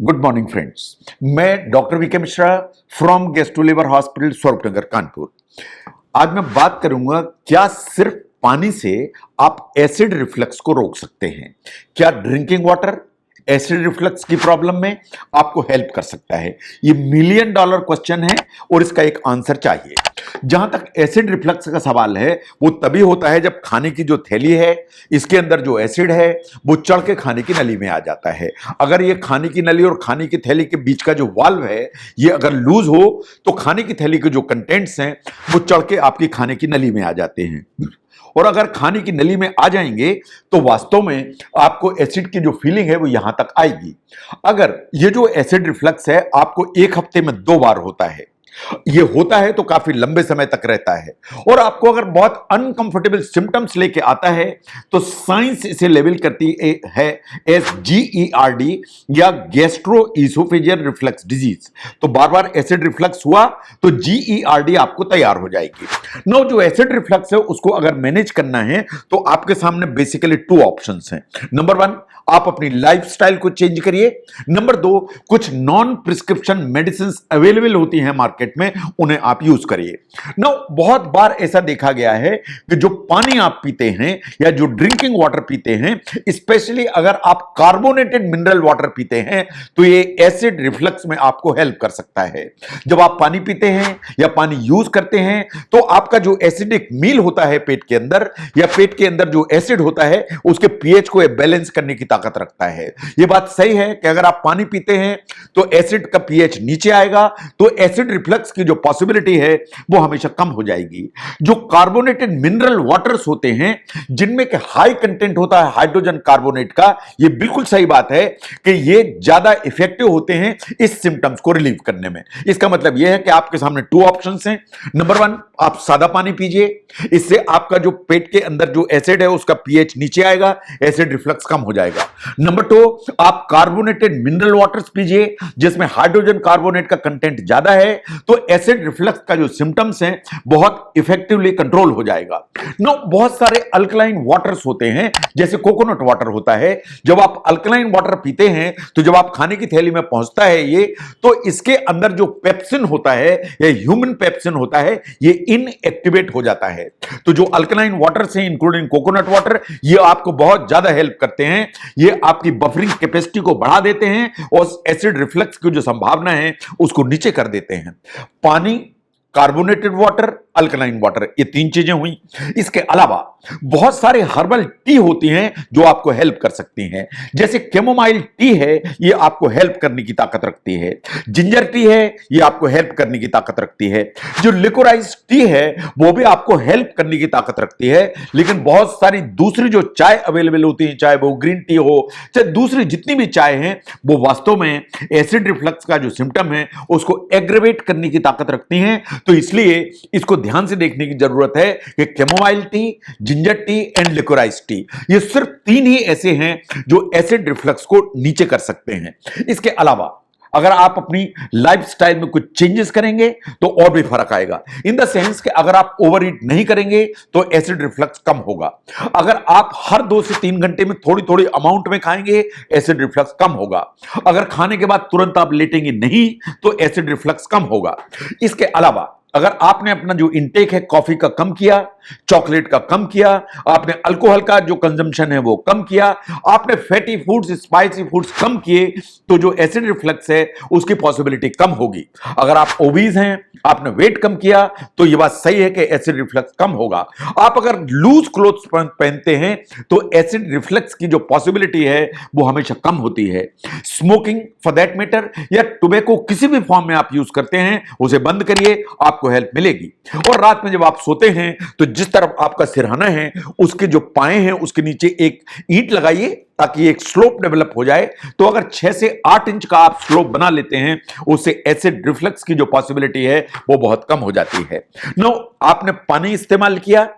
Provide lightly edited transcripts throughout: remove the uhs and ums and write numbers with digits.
Good morning friends. मैं doctor V K Mishra from gastro liver hospital Swaroopnagar Kanpur. आज मैं बात करूंगा क्या सिर्फ पानी से आप एसिड रिफ्लक्स को रोक सकते हैं। क्या ड्रिंकिंग वाटर एसिड रिफ्लक्स की प्रॉब्लम में आपको हेल्प कर सकता है। ये $1,000,000 क्वेश्चन है और इसका एक आंसर चाहिए। जहां तक एसिड रिफ्लक्स का सवाल है वो तभी होता है जब खाने की जो थैली है इसके अंदर जो एसिड है वो चढ़ के खाने की नली में आ जाता है। अगर ये खाने की नली और खाने की थैली के बीच का जो वाल्व है ये अगर लूज हो तो खाने की थैली के जो कंटेंट्स हैं वो चढ़ के आपकी खाने की नली में आ जाते हैं, और अगर खाने की नली में आ जाएंगे तो वास्तव में आपको एसिड की जो फीलिंग है वो यहां तक आएगी। अगर ये जो एसिड रिफ्लक्स है आपको 1 हफ्ते में 2 बार होता है, ये होता है तो काफी लंबे समय तक रहता है, और आपको अगर बहुत अनकंफर्टेबल सिम्टम्स लेके आता है तो साइंस इसे लेबल करती है एस GERD या गैस्ट्रो ईसोफेजियल रिफ्लक्स डिजीज। तो बार बार एसिड रिफ्लक्स हुआ तो GERD आपको तैयार हो जाएगी। नो, जो एसिड रिफ्लक्स है उसको अगर मैनेज करना है तो आपके सामने बेसिकली 2 ऑप्शंस हैं। नंबर 1, आप अपनी लाइफस्टाइल को चेंज करिए। नंबर 2, कुछ नॉन प्रिस्क्रिप्शन मेडिसिन अवेलेबल होती हैं मार्केट में, उन्हें आप यूज करिए। नो, बहुत बार ऐसा देखा गया है कि जो पानी आप पीते हैं या जो ड्रिंकिंग वाटर पीते हैं, स्पेशली अगर आप कार्बोनेटेड मिनरल वाटर पीते हैं तो ये एसिड रिफ्लक्स में आपको हेल्प कर सकता है। जब आप पानी पीते हैं या पानी यूज करते हैं तो आपका जो एसिडिक मील होता है पेट के अंदर या पेट के अंदर जो एसिड होता है उसके पीएच को बैलेंस करने की ताकत रखता है। यह बात सही है कि अगर आप पानी पीते हैं तो एसिड का पीएच नीचे आएगा तो एसिड रिफ्लक्स की जो पॉसिबिलिटी है वो हमेशा कम हो जाएगी। जो कार्बोनेटेड मिनरल वाटर्स होते हैं जिनमें के हाई कंटेंट होता है हाइड्रोजन कार्बोनेट का, ये बिल्कुल सही बात है कि ये ज्यादा इफेक्टिव होते हैं इस सिम्टम्स को रिलीव करने में। इसका मतलब यह है कि आपके सामने 2 ऑप्शंस हैं। नंबर 1, आप सादा पानी पीजिए, इससे आपका जो पेट के अंदर जो एसिड है उसका पीएच नीचे आएगा, एसिड रिफ्लक्स कम हो जाएगा। नंबर 2, आप कार्बोनेटेड मिनरल वाटर्स पीजिए जिसमें हाइड्रोजन कार्बोनेट का कंटेंट ज्यादा है, तो एसिड रिफ्लक्स का जो सिम्टम्स हैं बहुत इफेक्टिवली कंट्रोल हो जाएगा। नो, बहुत सारे अल्कलाइन वाटर्स होते हैं जैसे कोकोनट वाटर होता है। जब आप अल्कलाइन वाटर पीते हैं तो जब आप खाने की थैली में पहुंचता है ये, तो इसके अंदर जो पेप्सिन होता है या ह्यूमन पेप्सिन होता है ये इनएक्टिवेट हो जाता है। तो जो अल्कलाइन वाटर्स हैं इंक्लूडिंग कोकोनट वाटर, ये आपको बहुत ज्यादा हेल्प करते हैं। ये आपकी बफरिंग कैपेसिटी को बढ़ा देते हैं और एसिड रिफ्लक्स की जो संभावना है उसको नीचे कर देते हैं। पानी, कार्बोनेटेड वाटर, अल्कलाइन वाटर, ये 3 चीजें हुई। इसके अलावा बहुत सारे हर्बल टी होती हैं जो आपको हेल्प कर सकती हैं। जैसे कैमोमाइल टी है, ये आपको हेल्प करने की ताकत रखती है। जिंजर टी है, ये आपको हेल्प करने की ताकत रखती है। जो लिकोराइज टी है वो भी आपको हेल्प करने की ताकत रखती है। लेकिन बहुत सारी दूसरी जो चाय अवेलेबल होती है, चाहे वो ग्रीन टी हो चाहे दूसरी जितनी भी चाय है, वो वास्तव में एसिड रिफ्लक्स का जो सिम्टम है उसको एग्रेवेट करने की ताकत रखती हैं। तो इसलिए इसको ध्यान से देखने की जरूरत है कि chamomile tea, ginger tea and liquorice T, ये सिर्फ 3 ही ऐसे हैं जो एसिड रिफ्लक्स को नीचे कर सकते हैं। इसके अलावा अगर आप अपनी लाइफस्टाइल में कुछ चेंजेस करेंगे तो और भी फर्क आएगा। इन द सेंस कि अगर आप ओवर ईट नहीं करेंगे तो एसिड रिफ्लक्स कम होगा। अगर आप हर 2 से 3 घंटे में थोड़ी थोड़ी अमाउंट में खाएंगे एसिड रिफ्लक्स कम होगा। अगर खाने के बाद तुरंत आप लेटेंगे नहीं तो एसिड रिफ्लक्स कम होगा। इसके अलावा अगर आपने अपना जो इंटेक है कॉफी का कम किया, चॉकलेट का कम किया, आपने अल्कोहल का जो कंजम्पशन है वो कम किया, आपने फैटी फूड्स, स्पाइसी फूड्स कम किए, तो जो एसिड रिफ्लक्स है उसकी पॉसिबिलिटी कम होगी। अगर आप ओबीज हैं, आपने वेट कम किया, तो यह बात सही है कि एसिड रिफ्लक्स कम होगा। आप अगर लूज क्लोथ्स पहनते हैं तो एसिड रिफ्लक्स की जो पॉसिबिलिटी है वो हमेशा कम होती है। स्मोकिंग फॉर दैट मैटर या टोबैको किसी भी फॉर्म में आप यूज करते हैं उसे बंद करिए, आपको हेल्प मिलेगी। और रात में जब आप सोते हैं तो जिस तरफ आपका सिरहाना है उसके जो पाए हैं उसके नीचे एक ईंट लगाइए ताकि एक स्लोप डेवलप हो जाए। तो अगर 6 से 8 इंच का आप स्लोप बना लेते हैं उससे एसिड रिफ्लक्स की जो पॉसिबिलिटी है वो बहुत कम हो जाती है। नो, आपने पानी इस्तेमाल किया,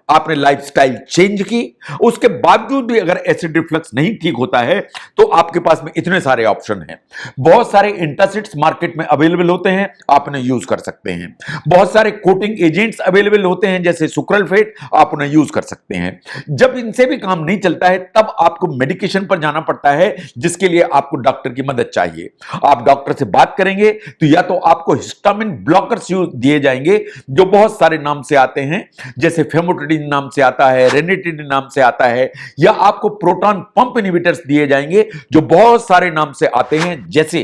आपने लाइफस्टाइल चेंज की, उसके बावजूद भी अगर एसिड रिफ्लक्स नहीं ठीक होता है तो आपके पास में इतने सारे ऑप्शन हैं। बहुत सारे एंटासिड्स मार्केट में अवेलेबल होते हैं, आप उन्हें यूज कर सकते हैं। बहुत सारे कोटिंग एजेंट्स अवेलेबल होते हैं जैसे सुक्रलफेट, आप उन्हें यूज कर सकते हैं। जब इनसे भी काम नहीं चलता है तब आपको मेडिकेशन पर जाना पड़ता है, जिसके लिए आपको डॉक्टर की मदद चाहिए। आप डॉक्टर से बात करेंगे तो या तो आपको हिस्टामिन ब्लॉकर्स दिए जाएंगे जो बहुत सारे नाम से आते हैं, जैसे फेमोटिडिन नाम से आता है, रेनिटिडिन नाम से आता है, या आपको प्रोटॉन पंप इनहिबिटर्स दिए जाएंगे जो बहुत सारे नाम से आते हैं, जैसे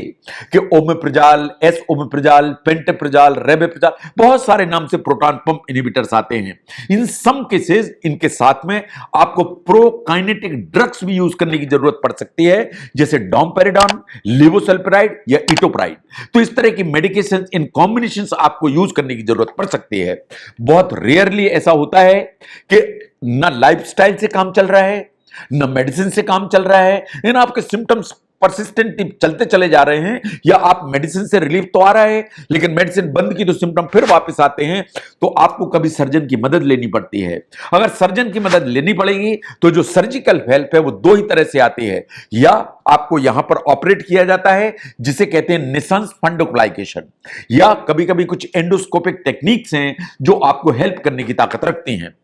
कि ओमेप्राजोल, एस ओमेप्राजोल, पेंटोप्राजोल, रेबेप्राजोल, बहुत सारे नाम से प्रोटॉन पंप इनहिबिटर्स आते हैं। इन सम केसेस इनके साथ में आपको प्रोकाइनेटिक ड्रग्स भी यूज करने की जरूरत पड़ सकती है, जैसे डोमपेरिडोन, लिवोसल्पराइड या इटोप्राइड। तो इस तरह की मेडिकेशन इन कॉम्बिनेशंस आपको यूज करने की जरूरत पड़ सकती है। बहुत रेयरली ऐसा होता है कि ना लाइफस्टाइल से काम चल रहा है, ना मेडिसिन से काम चल रहा है, इन आपके सिम्टम्स परसिस्टेंटली चलते चले जा रहे हैं, या आप मेडिसिन से रिलीफ तो आ रहा है लेकिन मेडिसिन बंद की तो सिम्टम फिर वापस आते हैं, तो आपको कभी सर्जन की मदद लेनी पड़ती है। अगर सर्जन की मदद लेनी पड़ेगी तो जो सर्जिकल हेल्प है वो दो ही तरह से आती है, या आपको यहां पर ऑपरेट किया जाता है जिसे कहते हैं निसंस फंडोप्लाइकेशन, या कभी कभी कुछ एंडोस्कोपिक टेक्निक्स हैं जो आपको हेल्प करने की ताकत रखती हैं।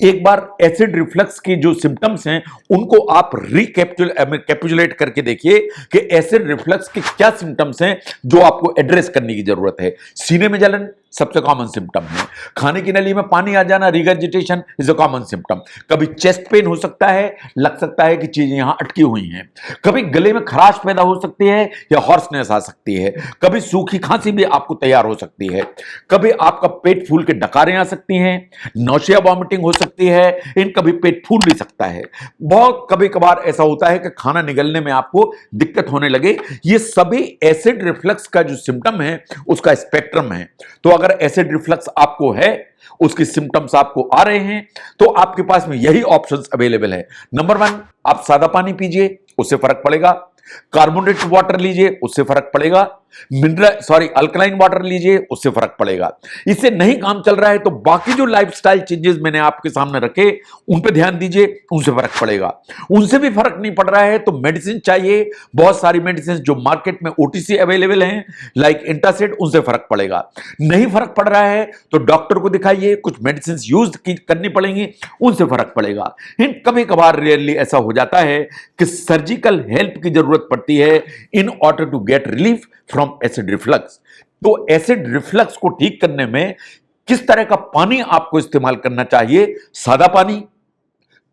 एक बार एसिड रिफ्लक्स के जो सिम्टम्स हैं उनको आप रिकैपिचुलेट करके देखिए कि एसिड रिफ्लक्स के क्या सिम्टम्स हैं जो आपको एड्रेस करने की जरूरत है। सीने में जलन सबसे कॉमन सिम्टम है, खाने की नली में पानी आ जाना, regurgitation is a common symptom, कभी चेस्ट पेन हो सकता है, लग सकता है कि चीजें यहां अटकी हुई हैं, कभी गले में खराश पैदा हो सकती है या हॉर्सनेस आ सकती है, कभी सूखी खांसी भी आपको तैयार हो सकती है, कभी आपका पेट फूल के डकारें आ सकती हैं, नौशिया वॉमिटिंग हो सकती है, इन कभी पेट फूल भी सकता है, बहुत कभी कभार ऐसा होता है कि खाना निगलने में आपको दिक्कत होने लगे। ये सभी एसिड रिफ्लक्स का जो सिम्टम है उसका स्पेक्ट्रम है। तो अगर एसिड रिफ्लक्स आपको है, उसके सिम्टम्स आपको आ रहे हैं, तो आपके पास में यही ऑप्शंस अवेलेबल है। नंबर 1, आप सादा पानी पीजिए, उससे फर्क पड़ेगा। कार्बोनेटेड वाटर लीजिए, उससे फर्क पड़ेगा। अल्कलाइन वाटर लीजिए, उससे फर्क पड़ेगा। इससे नहीं काम चल रहा है तो बाकी जो लाइफस्टाइल चेंजेस मैंने आपके सामने रखे उन पे ध्यान दीजिए, उनसे फर्क पड़ेगा। उनसे भी फर्क नहीं पड़ रहा है तो मेडिसिन चाहिए, बहुत सारी मेडिसिन जो मार्केट में ओटीसी अवेलेबल हैं लाइक एंटासिड, उनसे फर्क पड़ेगा। नहीं फर्क पड़ रहा है तो डॉक्टर को दिखाइए, कुछ मेडिसिन यूज करनी पड़ेंगी, उनसे फर्क पड़ेगा। कभी कभार रेयरली ऐसा हो जाता है कि सर्जिकल हेल्प की जरूरत पड़ती है in order to get relief from acid reflux. तो एसिड रिफ्लक्स को ठीक करने में किस तरह का पानी आपको इस्तेमाल करना चाहिए, सादा पानी,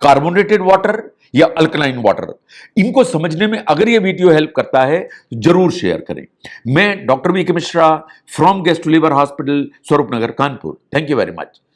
कार्बोनेटेड वाटर या अल्कलाइन वाटर, इनको समझने में अगर यह वीडियो हेल्प करता है तो जरूर शेयर करें। मैं doctor V K Mishra from gastro liver hospital, Swaroop Nagar, Kanpur. Thank you very much.